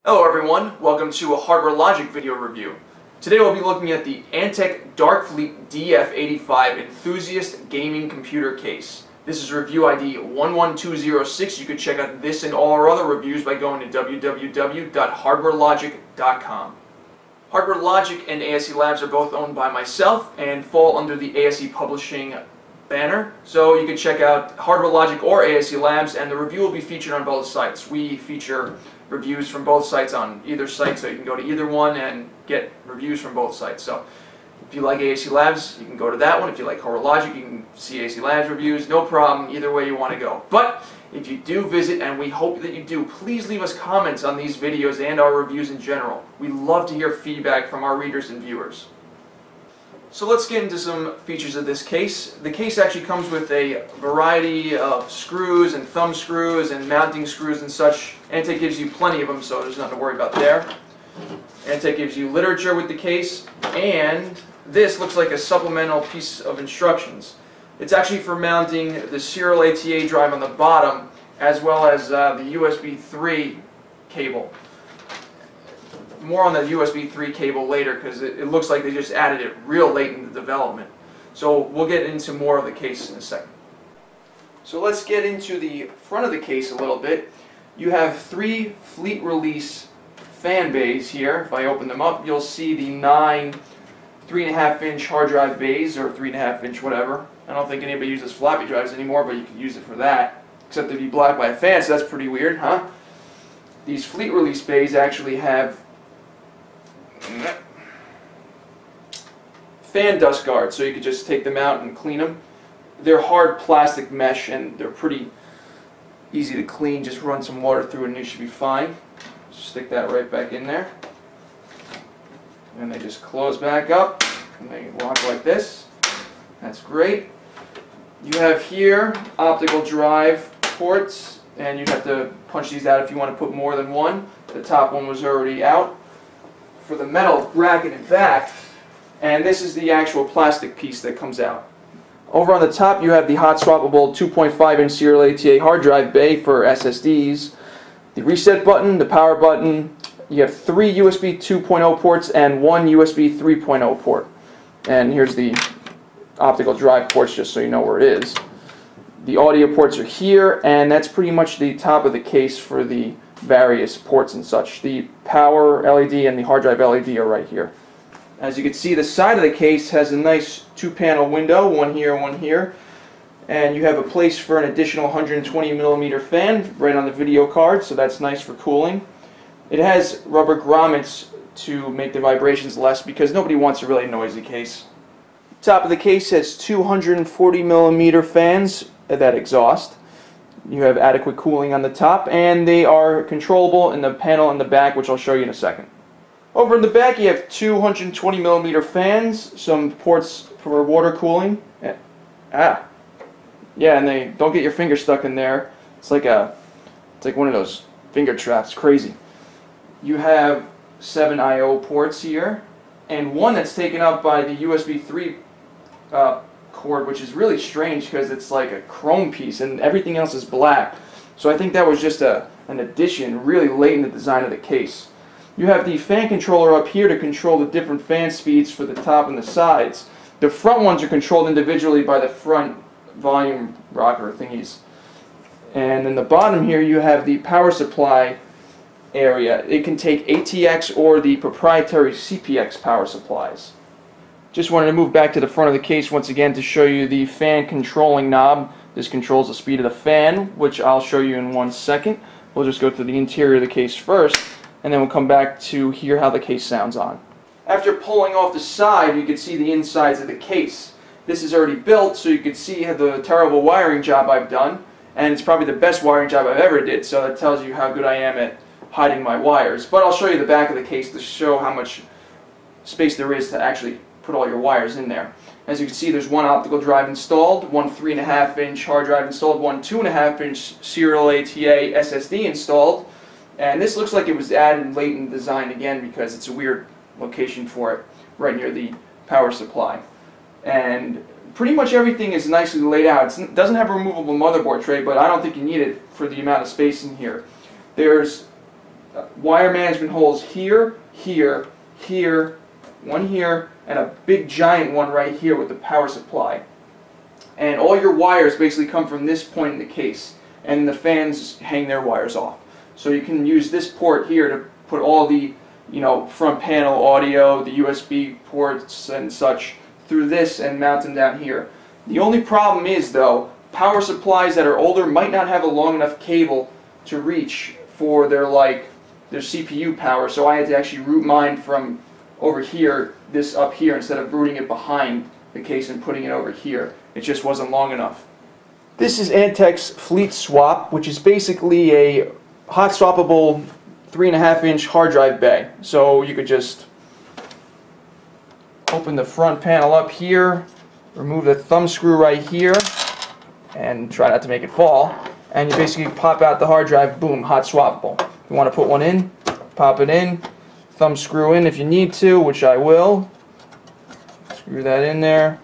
Hello everyone, welcome to a HardwareLogic video review. Today we'll be looking at the Antec Darkfleet DF-85 Enthusiast Gaming Computer Case. This is review ID 11206. You can check out this and all our other reviews by going to www.HardwareLogic.com. HardwareLogic and ASE Labs are both owned by myself and fall under the ASE Publishing banner, so you can check out HardwareLogic or ASE Labs, and the review will be featured on both sites. We feature reviews from both sites on either site, so you can go to either one and get reviews from both sites. So if you like ASE Labs, you can go to that one. If you like HardwareLogic, you can see ASE Labs reviews. No problem, either way you want to go. But if you do visit, and we hope that you do, please leave us comments on these videos and our reviews in general. We love to hear feedback from our readers and viewers. So let's get into some features of this case. The case actually comes with a variety of screws and thumb screws and mounting screws and such. Antec gives you plenty of them, so there's nothing to worry about there. Antec gives you literature with the case, and this looks like a supplemental piece of instructions. It's actually for mounting the serial ATA drive on the bottom, as well as the USB 3 cable. More on the USB 3 cable later, because it looks like they just added it real late in the development. So we'll get into more of the case in a second. So let's get into the front of the case a little bit. You have three fleet release fan bays here. If I open them up, you'll see the 9 3.5-inch hard drive bays, or 3.5-inch whatever. I don't think anybody uses floppy drives anymore, but you can use it for that. Except to be blocked by a fan, so that's pretty weird, huh? These fleet release bays actually have fan dust guards, so you can just take them out and clean them. They're hard plastic mesh and they're pretty easy to clean. Just run some water through it and you should be fine. Stick that right back in there. And they just close back up and they lock like this. That's great. You have here optical drive ports, and you'd have to punch these out if you want to put more than one. The top one was already out. For the metal bracket in back, and this is the actual plastic piece that comes out. Over on the top you have the hot swappable 2.5-inch serial ATA hard drive bay for SSDs, the reset button, the power button. You have 3 USB 2.0 ports and 1 USB 3.0 port. And here's the optical drive ports, just so you know where it is. The audio ports are here, and that's pretty much the top of the case for the various ports and such. The power LED and the hard drive LED are right here. As you can see, the side of the case has a nice 2-panel window, one here, and you have a place for an additional 120mm fan right on the video card, so that's nice for cooling. It has rubber grommets to make the vibrations less, because nobody wants a really noisy case. The top of the case has 240mm fans that exhaust. You have adequate cooling on the top, and they are controllable in the panel in the back, which I'll show you in a second. Over in the back you have 220mm fans, some ports for water cooling. Yeah, and they don't get your finger stuck in there. It's like one of those finger traps, crazy. You have 7 I/O ports here, and one that's taken up by the USB 3 cord, which is really strange because it's like a chrome piece and everything else is black. So I think that was just an addition really late in the design of the case. You have the fan controller up here to control the different fan speeds for the top and the sides. The front ones are controlled individually by the front volume rocker thingies. And in the bottom here you have the power supply area. It can take ATX or the proprietary CPX power supplies. Just wanted to move back to the front of the case once again to show you the fan controlling knob. This controls the speed of the fan, which I'll show you in 1 second. We'll just go through the interior of the case first, and then we'll come back to hear how the case sounds on. After pulling off the side, you can see the insides of the case. This is already built, so you can see the terrible wiring job I've done, and it's probably the best wiring job I've ever did, so that tells you how good I am at hiding my wires. But I'll show you the back of the case to show how much space there is to actually put all your wires in there. As you can see, there's one optical drive installed, one 3.5-inch hard drive installed, one 2.5-inch serial ATA SSD installed, and this looks like it was added late in the design again because it's a weird location for it, right near the power supply. And pretty much everything is nicely laid out. It doesn't have a removable motherboard tray, but I don't think you need it for the amount of space in here. There's wire management holes here, here, here, one here, and a big giant one right here with the power supply. And all your wires basically come from this point in the case, and the fans hang their wires off. So you can use this port here to put all the front panel audio, the USB ports and such through this and mount them down here. The only problem is though, power supplies that are older might not have a long enough cable to reach for their CPU power, so I had to actually route mine from over here, this up here, instead of routing it behind the case and putting it over here. It just wasn't long enough. This is Antec's Fleet Swap, which is basically a hot swappable 3.5-inch hard drive bay. So you could just open the front panel up here, remove the thumb screw right here, and try not to make it fall, and you basically pop out the hard drive, boom, hot swappable. If you want to put one in, pop it in, thumb screw in if you need to, which I will. Screw that in there,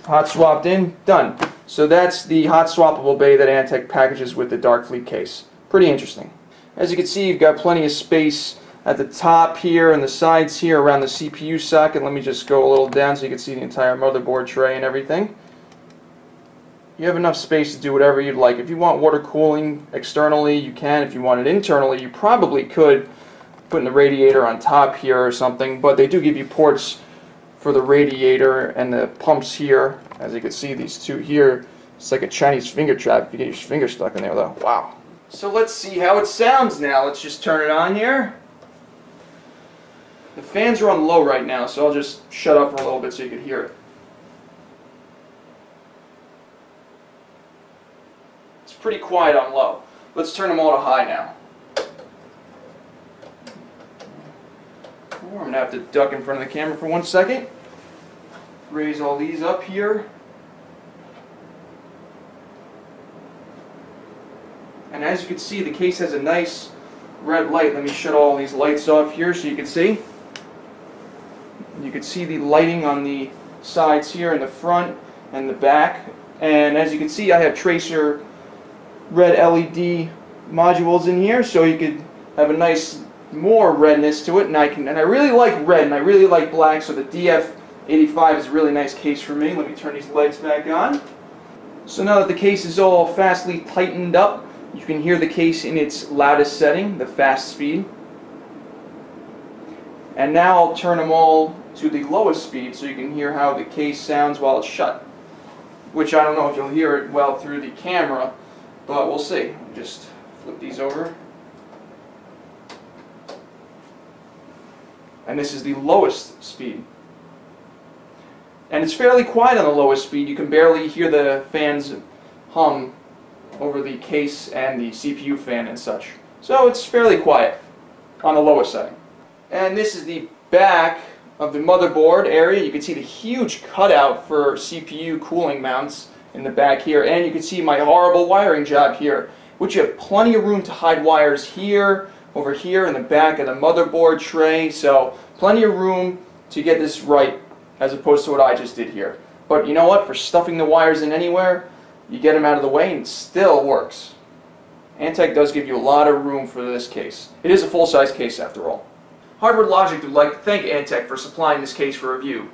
hot swapped in, done. So that's the hot swappable bay that Antec packages with the Dark Fleet case. Pretty interesting. As you can see, you've got plenty of space at the top here and the sides here around the CPU socket. Let me just go a little down so you can see the entire motherboard tray and everything. You have enough space to do whatever you'd like. If you want water cooling externally, you can. If you want it internally, you probably could put the radiator on top here or something, but they do give you ports for the radiator and the pumps here. As you can see, these two here, it's like a Chinese finger trap if you get your finger stuck in there though. Wow. So let's see how it sounds now. Let's just turn it on here. The fans are on low right now, so I'll just shut up for a little bit so you can hear it. It's pretty quiet on low. Let's turn them all to high now. I'm going to have to duck in front of the camera for 1 second. Raise all these up here. And as you can see, the case has a nice red light. Let me shut all these lights off here so you can see. You can see the lighting on the sides here in the front and the back. And as you can see, I have tracer red LED modules in here, so you could have a nice more redness to it. And I really like red and I really like black, so the DF-85 is a really nice case for me. Let me turn these lights back on. So now that the case is all fastly tightened up, you can hear the case in its loudest setting, the fast speed. And now I'll turn them all to the lowest speed so you can hear how the case sounds while it's shut. Which I don't know if you'll hear it well through the camera, but we'll see. Just flip these over. And this is the lowest speed. And it's fairly quiet on the lowest speed. You can barely hear the fans hum over the case and the CPU fan and such. So it's fairly quiet on the lowest setting. And this is the back of the motherboard area. You can see the huge cutout for CPU cooling mounts in the back here, and you can see my horrible wiring job here, which you have plenty of room to hide wires here, over here in the back of the motherboard tray, so plenty of room to get this right as opposed to what I just did here. But you know what, for stuffing the wires in anywhere, you get them out of the way and it still works. Antec does give you a lot of room for this case. It is a full-size case after all. HardwareLogic would like to thank Antec for supplying this case for review.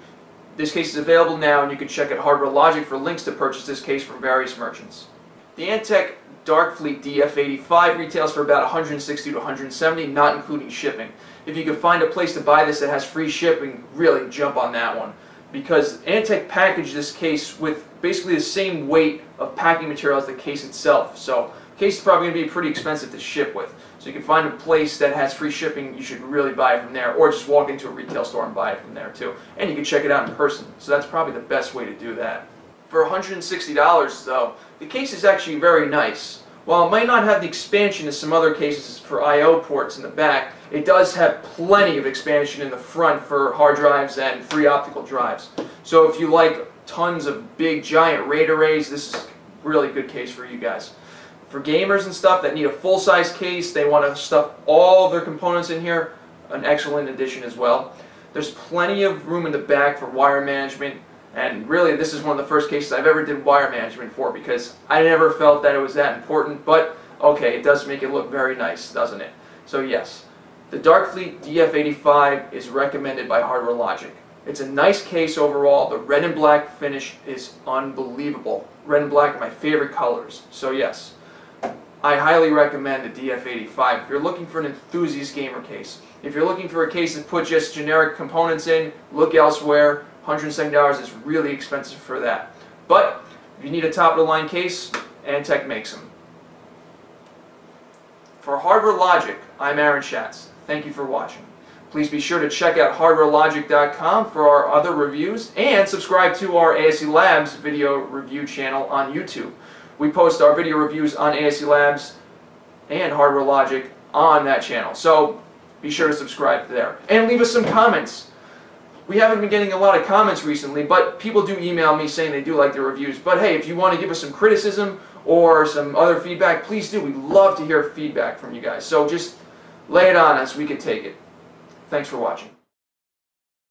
This case is available now, and you can check out HardwareLogic for links to purchase this case from various merchants. The Antec Dark Fleet DF-85 retails for about $160 to $170, not including shipping. If you can find a place to buy this that has free shipping, really jump on that one. Because Antec packaged this case with basically the same weight of packing material as the case itself. So the case is probably going to be pretty expensive to ship with. So you can find a place that has free shipping, you should really buy it from there, or just walk into a retail store and buy it from there too. And you can check it out in person, so that's probably the best way to do that. For $160 though, the case is actually very nice. While it might not have the expansion as some other cases for I/O ports in the back, it does have plenty of expansion in the front for hard drives and free optical drives. So if you like tons of big giant RAID arrays, this is a really good case for you guys. For gamers and stuff that need a full-size case, they want to stuff all of their components in here, an excellent addition as well. There's plenty of room in the back for wire management, and really this is one of the first cases I've ever did wire management for, because I never felt that it was that important, but okay, it does make it look very nice, doesn't it? So yes, the Darkfleet DF-85 is recommended by HardwareLogic. It's a nice case overall. The red and black finish is unbelievable. Red and black are my favorite colors. So yes, I highly recommend the DF-85 if you're looking for an enthusiast gamer case. If you're looking for a case that put just generic components in, look elsewhere. $170 is really expensive for that. But if you need a top-of-the-line case, Antec makes them. For HardwareLogic, I'm Aaron Schatz. Thank you for watching. Please be sure to check out HardwareLogic.com for our other reviews and subscribe to our ASELabs video review channel on YouTube. We post our video reviews on ASELabs and HardwareLogic on that channel. So be sure to subscribe there. And leave us some comments. We haven't been getting a lot of comments recently, but people do email me saying they do like the reviews. But hey, if you want to give us some criticism or some other feedback, please do. We'd love to hear feedback from you guys. So just lay it on us. We can take it. Thanks for watching.